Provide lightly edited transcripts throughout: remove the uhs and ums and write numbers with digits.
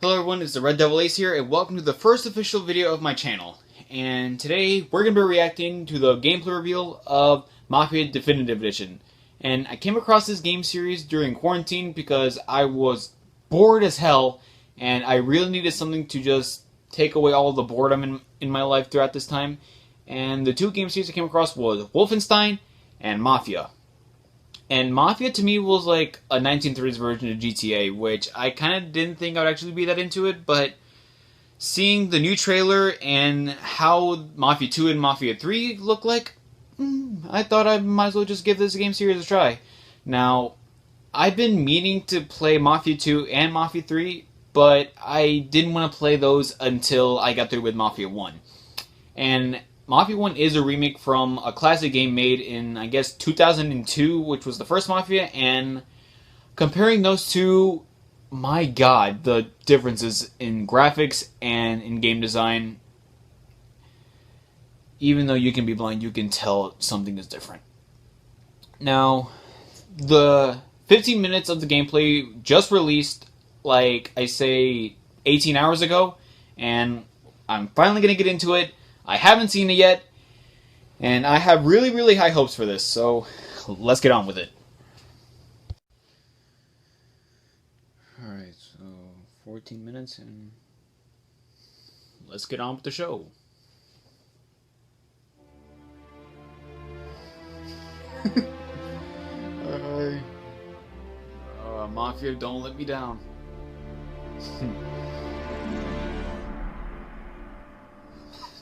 Hello everyone, it's the Red Devil Ace here, and welcome to the first official video of my channel. And today, we're going to be reacting to the gameplay reveal of Mafia Definitive Edition. And I came across this game series during quarantine because I was bored as hell, and I really needed something to just take away all the boredom in my life throughout this time. And the two game series I came across was Wolfenstein and Mafia. And Mafia to me was like a 1930s version of GTA, which I kind of didn't think I'd actually be that into it, but seeing the new trailer and how Mafia 2 and Mafia 3 look like, I thought I might as well just give this game series a try. Now, I've been meaning to play Mafia 2 and Mafia 3, but I didn't want to play those until I got through with Mafia 1. And Mafia 1 is a remake from a classic game made in, I guess, 2002, which was the first Mafia, and comparing those two, my god, the differences in graphics and in game design, even though you can be blind, you can tell something is different. Now, the 15 minutes of the gameplay just released, like I say, 18 hours ago, and I'm finally going to get into it. I haven't seen it yet, and I have really, really high hopes for this, so let's get on with it. Alright, so 14 minutes, and let's get on with the show. Mafia, don't let me down.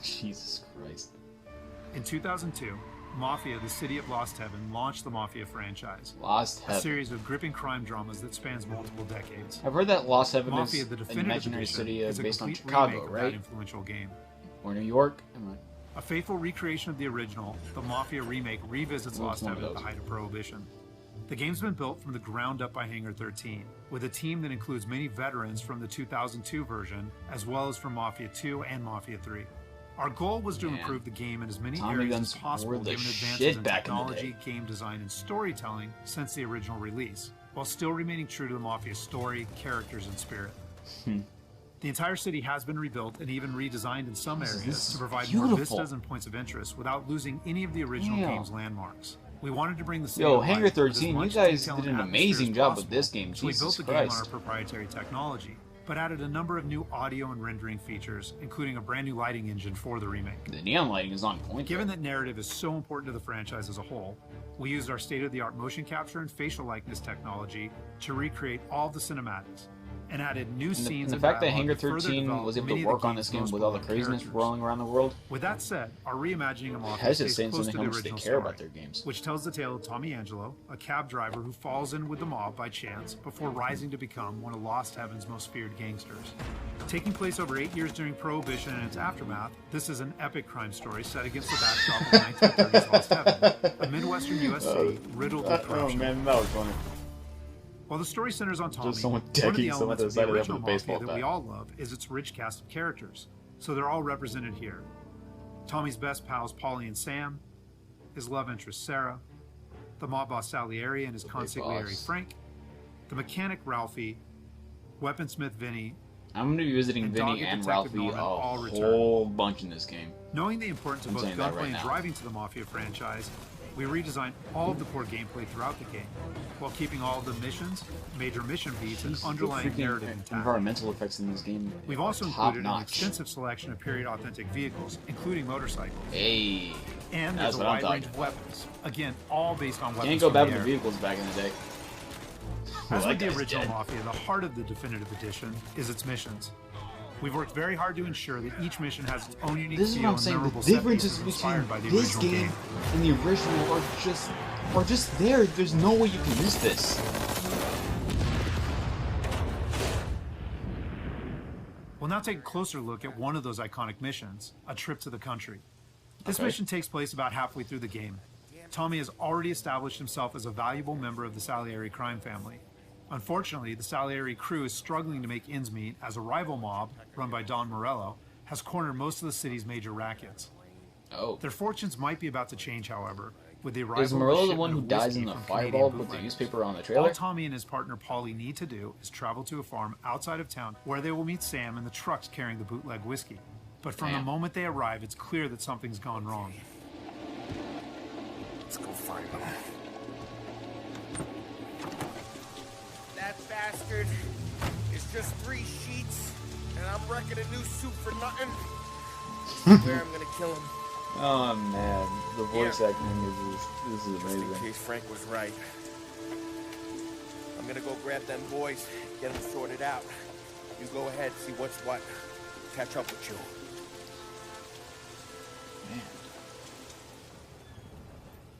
Jesus Christ. In 2002, Mafia, the City of Lost Heaven, launched the Mafia franchise. Lost Heaven. A series of gripping crime dramas that spans multiple decades. I've heard that Lost Heaven Mafia, is the an Definitive imaginary Edition, city is a based on complete Chicago, remake of right? that influential game. Or New York? Am I... A faithful recreation of the original, the Mafia remake revisits Lost Heaven at the height of Prohibition. The game's been built from the ground up by Hangar 13, with a team that includes many veterans from the 2002 version, as well as from Mafia 2 and Mafia 3. Our goal was to improve the game in as many areas as possible given advances in technology, game design, and storytelling since the original release, while still remaining true to the Mafia story, characters, and spirit. The entire city has been rebuilt and even redesigned in some areas to provide more vistas and points of interest without losing any of the original game's landmarks. We wanted to bring the city to Hangar life 13, you guys did an amazing job with this game. So we built the game on our proprietary technology, but added a number of new audio and rendering features, including a brand new lighting engine for the remake. The neon lighting is on point. Given that narrative is so important to the franchise as a whole, we used our state-of-the-art motion capture and facial likeness technology to recreate all the cinematics, and added new scenes. And the fact that Hangar 13 was able to work on this game with all the craziness rolling around the world. With that said, our reimagining of Mafia stays close to the original care about their games, which tells the tale of Tommy Angelo, a cab driver who falls in with the mob by chance before rising to become one of Lost Heaven's most feared gangsters. Taking place over 8 years during Prohibition and its aftermath, this is an epic crime story set against the backdrop of 1930s Lost Heaven, a Midwestern U.S. city riddled with corruption. Oh man, that was funny. While the story centers on Tommy, one of the elements of the original Mafia that we all love is its rich cast of characters, so they're all represented here. Tommy's best pals Paulie and Sam, his love interest Sarah, the mob boss Salieri and his consigliere Frank, the mechanic Ralphie, weaponsmith Vinny. I'm going to be visiting Vinny and Ralphie a whole bunch in this game. Knowing the importance of both gunplay and driving to the Mafia franchise, we redesigned all of the core gameplay throughout the game, while keeping all of the missions, major mission beats, and underlying narrative intact. Environmental effects in this game. We've also included an extensive selection of period-authentic vehicles, including motorcycles. Hey, and there's a wide range of weapons. Again, all based on weapons. Can't go back with the vehicles back in the day. As with the original Mafia, the heart of the Definitive Edition is its missions. We've worked very hard to ensure that each mission has its own unique feel and memorable set pieces inspired by the original game and the original are just there. There's no way you can miss this. We'll now take a closer look at one of those iconic missions, A Trip to the Country. This mission takes place about halfway through the game. Tommy has already established himself as a valuable member of the Salieri crime family. Unfortunately, the Salieri crew is struggling to make ends meet as a rival mob, run by Don Morello, has cornered most of the city's major rackets. Their fortunes might be about to change, however, With the arrival Is of a Morello the shipment one who of dies whiskey in the from fireball Canadian with the bootleggers, newspaper on the all trailer? Tommy and his partner Paulie need to do is travel to a farm outside of town where they will meet Sam and the trucks carrying the bootleg whiskey. But from the Damn. moment they arrive, it's clear that something's gone wrong. Let's go find them. That bastard is just 3 sheets, and I'm wrecking a new suit for nothing. I swear I'm gonna kill him. Oh man, the voice acting is Just in amazing. case Frank was right. I'm gonna go grab them boys, get them sorted out. You go ahead, see what's what. Catch up with you. Man.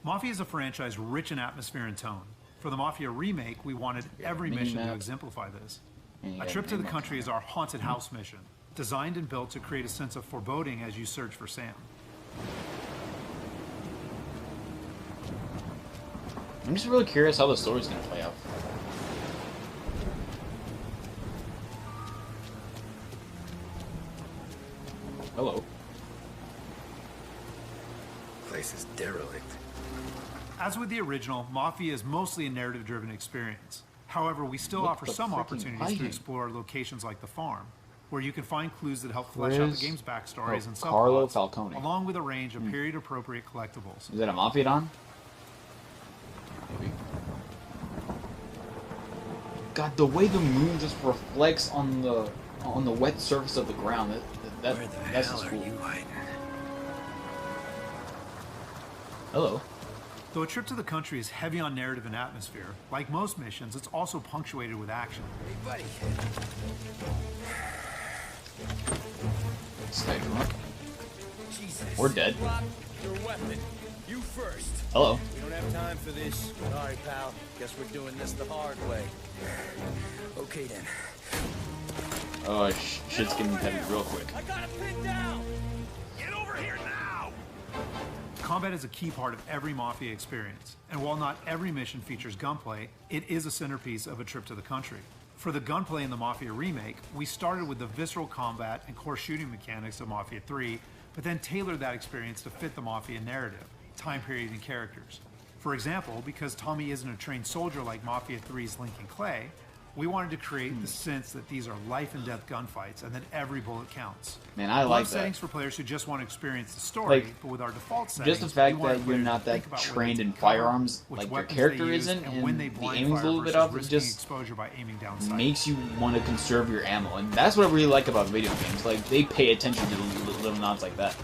Mafia is a franchise rich in atmosphere and tone. For the Mafia remake, we wanted every mission to mini-map. exemplify this. And you A got Trip to the mini-map. Country is our haunted house mission, designed and built to create a sense of foreboding as you search for Sam. I'm just really curious how the story's gonna play out. Hello. Place is derelict. As with the original, Mafia is mostly a narrative-driven experience. However, we still What offer the some freaking opportunities to fighting? explore locations like the farm, where you can find clues that help flesh out Where's- the game's backstories and Carlo subplots, Falcone. along with a range of period-appropriate collectibles. Is that a Mafia Don? Maybe. God, the way the moon just reflects on the wet surface of the ground, Where the that's hell just are cool. you hiding? Hello. Though A Trip to the Country is heavy on narrative and atmosphere, like most missions, it's also punctuated with action. Hey, buddy. This guy drunk. Jesus. We're dead. Drop your weapon. You first. Hello. We don't have time for this. Sorry, pal. Guess we're doing this the hard way. Okay then. Oh, shit's getting heavy real quick. I got it pinned down. Get over here now. Combat is a key part of every Mafia experience, and while not every mission features gunplay, it is a centerpiece of A Trip to the Country. For the gunplay in the Mafia remake, we started with the visceral combat and core shooting mechanics of Mafia 3, but then tailored that experience to fit the Mafia narrative, time period, and characters. For example, because Tommy isn't a trained soldier like Mafia 3's Lincoln Clay, we wanted to create the sense that these are life and death gunfights and that every bullet counts. Man, I We'll like have that. settings for players who just want to experience the story, Like, but with our default settings, Just the fact we want that you're players not to that think about where trained they in take cover, firearms which like your weapons character they use, isn't, and when they the blind aim's a fire little bit versus off, it risking just exposure by aiming down sight. makes you want to conserve your ammo, and that's what I really like about video games. Like, they pay attention to little nods like that.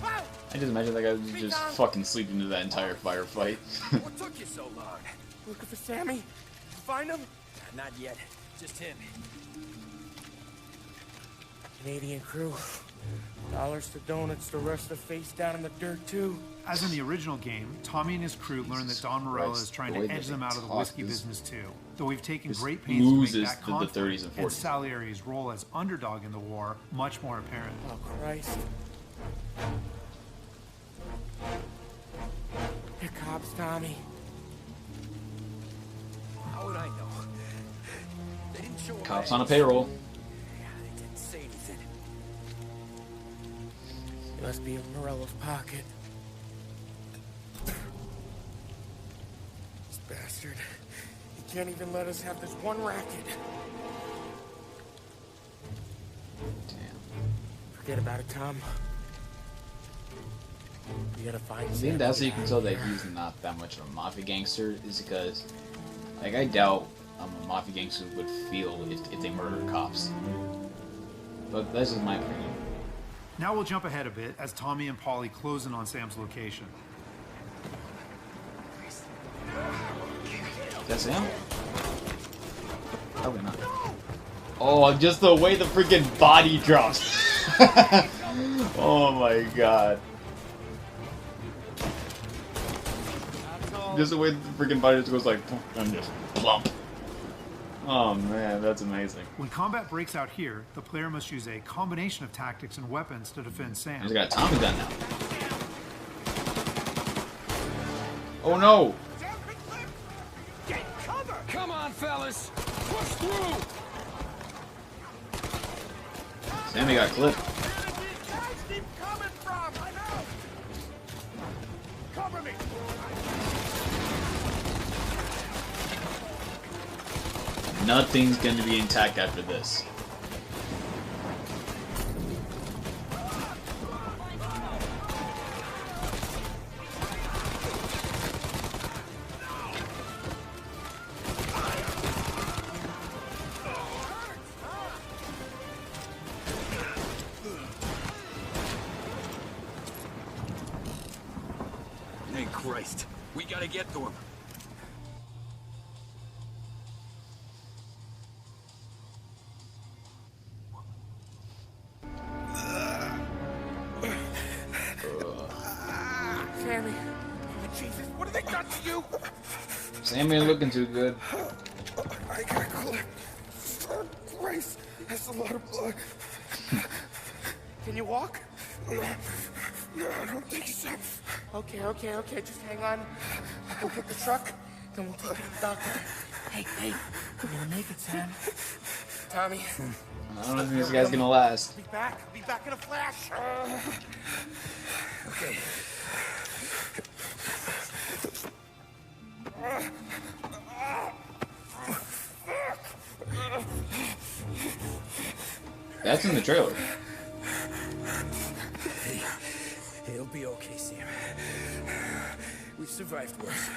I just imagine that guy was just fucking sleeping through that entire firefight. What took you so long? Looking for Sammy? Find him? Not yet. Just him. Canadian crew. Dollars to donuts, the rest of the face down in the dirt too. As in the original game, Tommy and his crew learn that Don Morello is trying the way to edge that them they out of the talk whiskey is- business too. Though we've taken just great pains to make oozes that the conflict 30s and 40s. and Salieri's role as underdog in the war much more apparent. Oh, Christ. Here cops, Tommy. How would I know? They didn't show Cops on a payroll. Yeah, they didn't say anything. He must be in Morello's pocket. This bastard. He can't even let us have this one racket. Damn. Forget about it, Tom. We gotta find I Sam. think that's how you can tell that he's not that much of a mafia gangster, is because, like, I doubt a mafia gangster would feel if they murdered cops. But that's just my opinion. Now we'll jump ahead a bit as Tommy and Paulie close in on Sam's location. That's him? Probably not. Oh, just the way the freaking body drops. Oh my god. Just the way the freaking body just goes like, and just plump. Oh man, that's amazing. When combat breaks out here, the player must use a combination of tactics and weapons to defend Sam. He's got a Tommy gun now. Oh no! Come on, fellas. Push through. Sammy got clipped. Where did these guys keep coming from? I know. Cover me. Nothing's going to be intact after this. Thank Christ. We gotta get to him. Sammy. Jesus, what have they done to you? Sammy ain't looking too good. I got clipped. Christ, that's a lot of blood. Can you walk? No, I don't think so. Okay. Just hang on. I'll go get the truck, then we'll take you to the doctor. Hey, you're gonna make it, Sam. Tommy. I don't know if this guy's gonna last. I'll be back in a flash. Okay. That's in the trailer. Hey, it'll be okay, Sam. We've survived worse.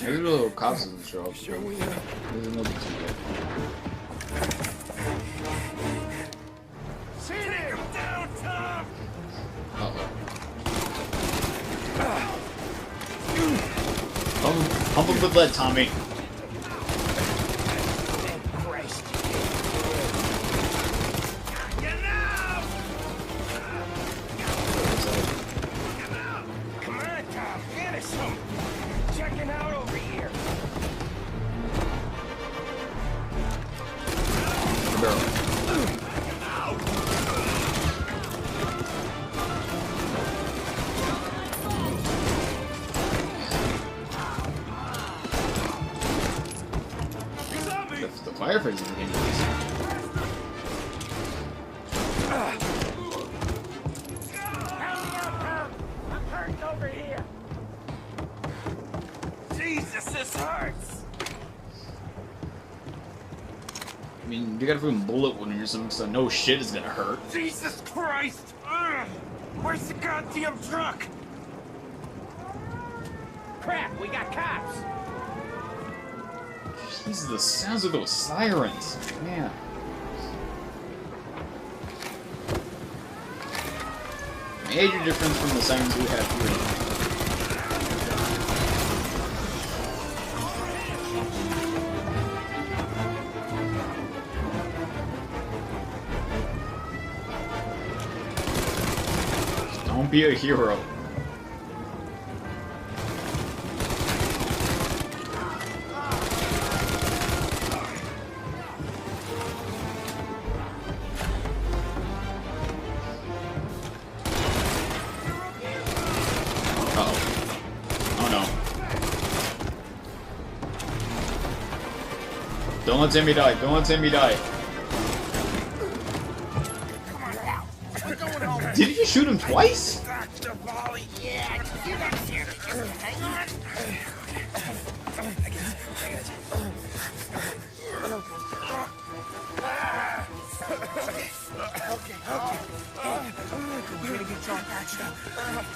Maybe the little cops doesn't show up. Sure we have. Doesn't look too good. See him down, Tom! Uh-oh. Pump him with lead, Tommy. Come on, Tom, finish him! Checking out over here. The firefighters are getting this. I'm hurting over here. Jesus, this hurts. I mean, you got a freaking bullet wound or something, so no shit is gonna hurt. Jesus Christ! Where's the goddamn truck? Crap, we got cops. Jesus, the sounds of those sirens. Man. Major difference from the sirens we have here. Don't be a hero. Don't let Timmy die. Don't let Timmy die. Come on now. We're going home. Did you shoot him twice? Dr. Volley. Yeah, you got scared. Hang on. I got you. Okay. We're gonna get John patched up.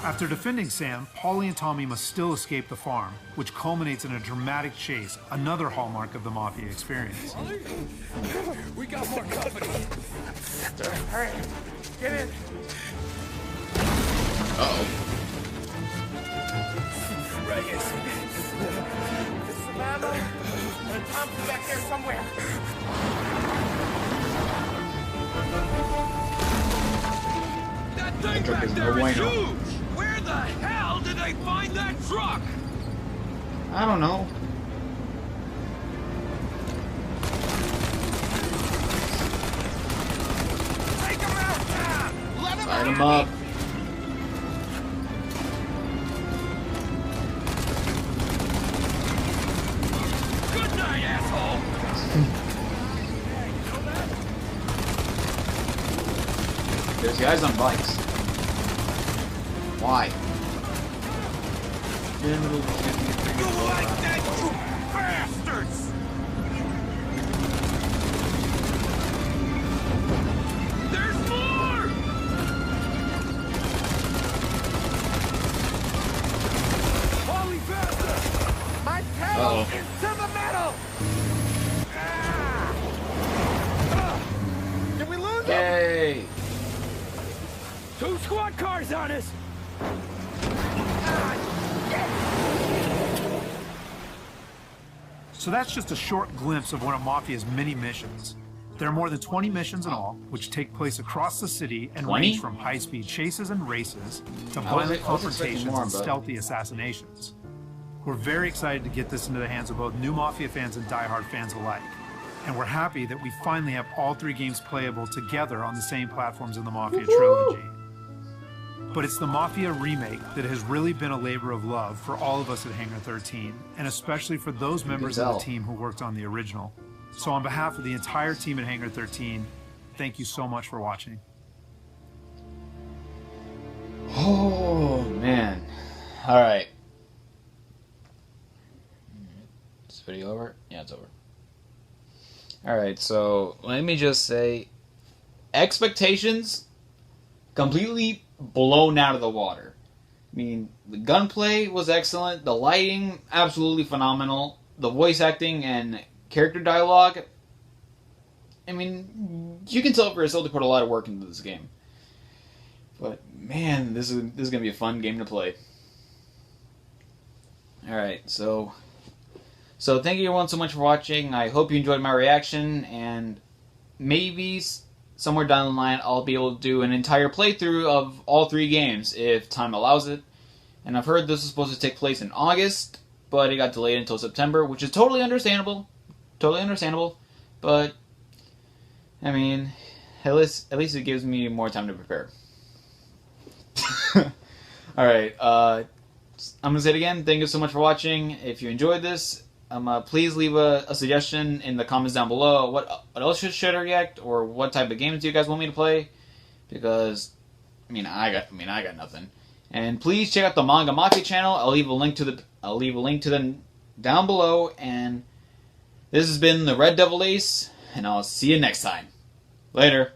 After defending Sam, Paulie and Tommy must still escape the farm, which culminates in a dramatic chase, another hallmark of the Mafia experience. We got more company. All right, get in. Uh-oh. Right. This is some ammo, and Tom's back there somewhere. That thing truck back is there no is bueno. huge! Where the hell did they find that truck? I don't know. Take him out, Tom! Let him Light out! him up. Good There's guys on bikes. Why? You like that, you bastards! There's more! Holy bastard! My pedal into the metal! Did we lose him? Yay! 2 squad cars on us! So that's just a short glimpse of one of Mafia's many missions. There are more than 20 missions in all, which take place across the city and 20? range from high-speed chases and races to I was violent expecting confrontations more, and but- stealthy assassinations. We're very excited to get this into the hands of both new Mafia fans and die-hard fans alike. And we're happy that we finally have all 3 games playable together on the same platforms in the Mafia trilogy. But it's the Mafia remake that has really been a labor of love for all of us at Hangar 13, and especially for those members of the tell. team who worked on the original. So on behalf of the entire team at Hangar 13, thank you so much for watching. Oh, man. Alright. Is this video over? Yeah, it's over. Alright, so let me just say, expectations completely blown out of the water. I mean, the gunplay was excellent, the lighting absolutely phenomenal, the voice acting and character dialogue. I mean, you can tell for yourself they put a lot of work into this game. But man, this is gonna be a fun game to play. All right, so thank you everyone so much for watching. I hope you enjoyed my reaction, and maybe somewhere down the line I'll be able to do an entire playthrough of all 3 games if time allows it. And I've heard this was supposed to take place in August, but it got delayed until September, which is totally understandable. Totally understandable. But I mean, at least it gives me more time to prepare. Alright, I'm gonna say it again. Thank you so much for watching. If you enjoyed this, please leave a suggestion in the comments down below. What else should I react, or what type of games do you guys want me to play? Because I got nothing. And please check out the Manga Mafia channel. I'll leave a link to them down below. And this has been the Red Devil Ace, and I'll see you next time. Later.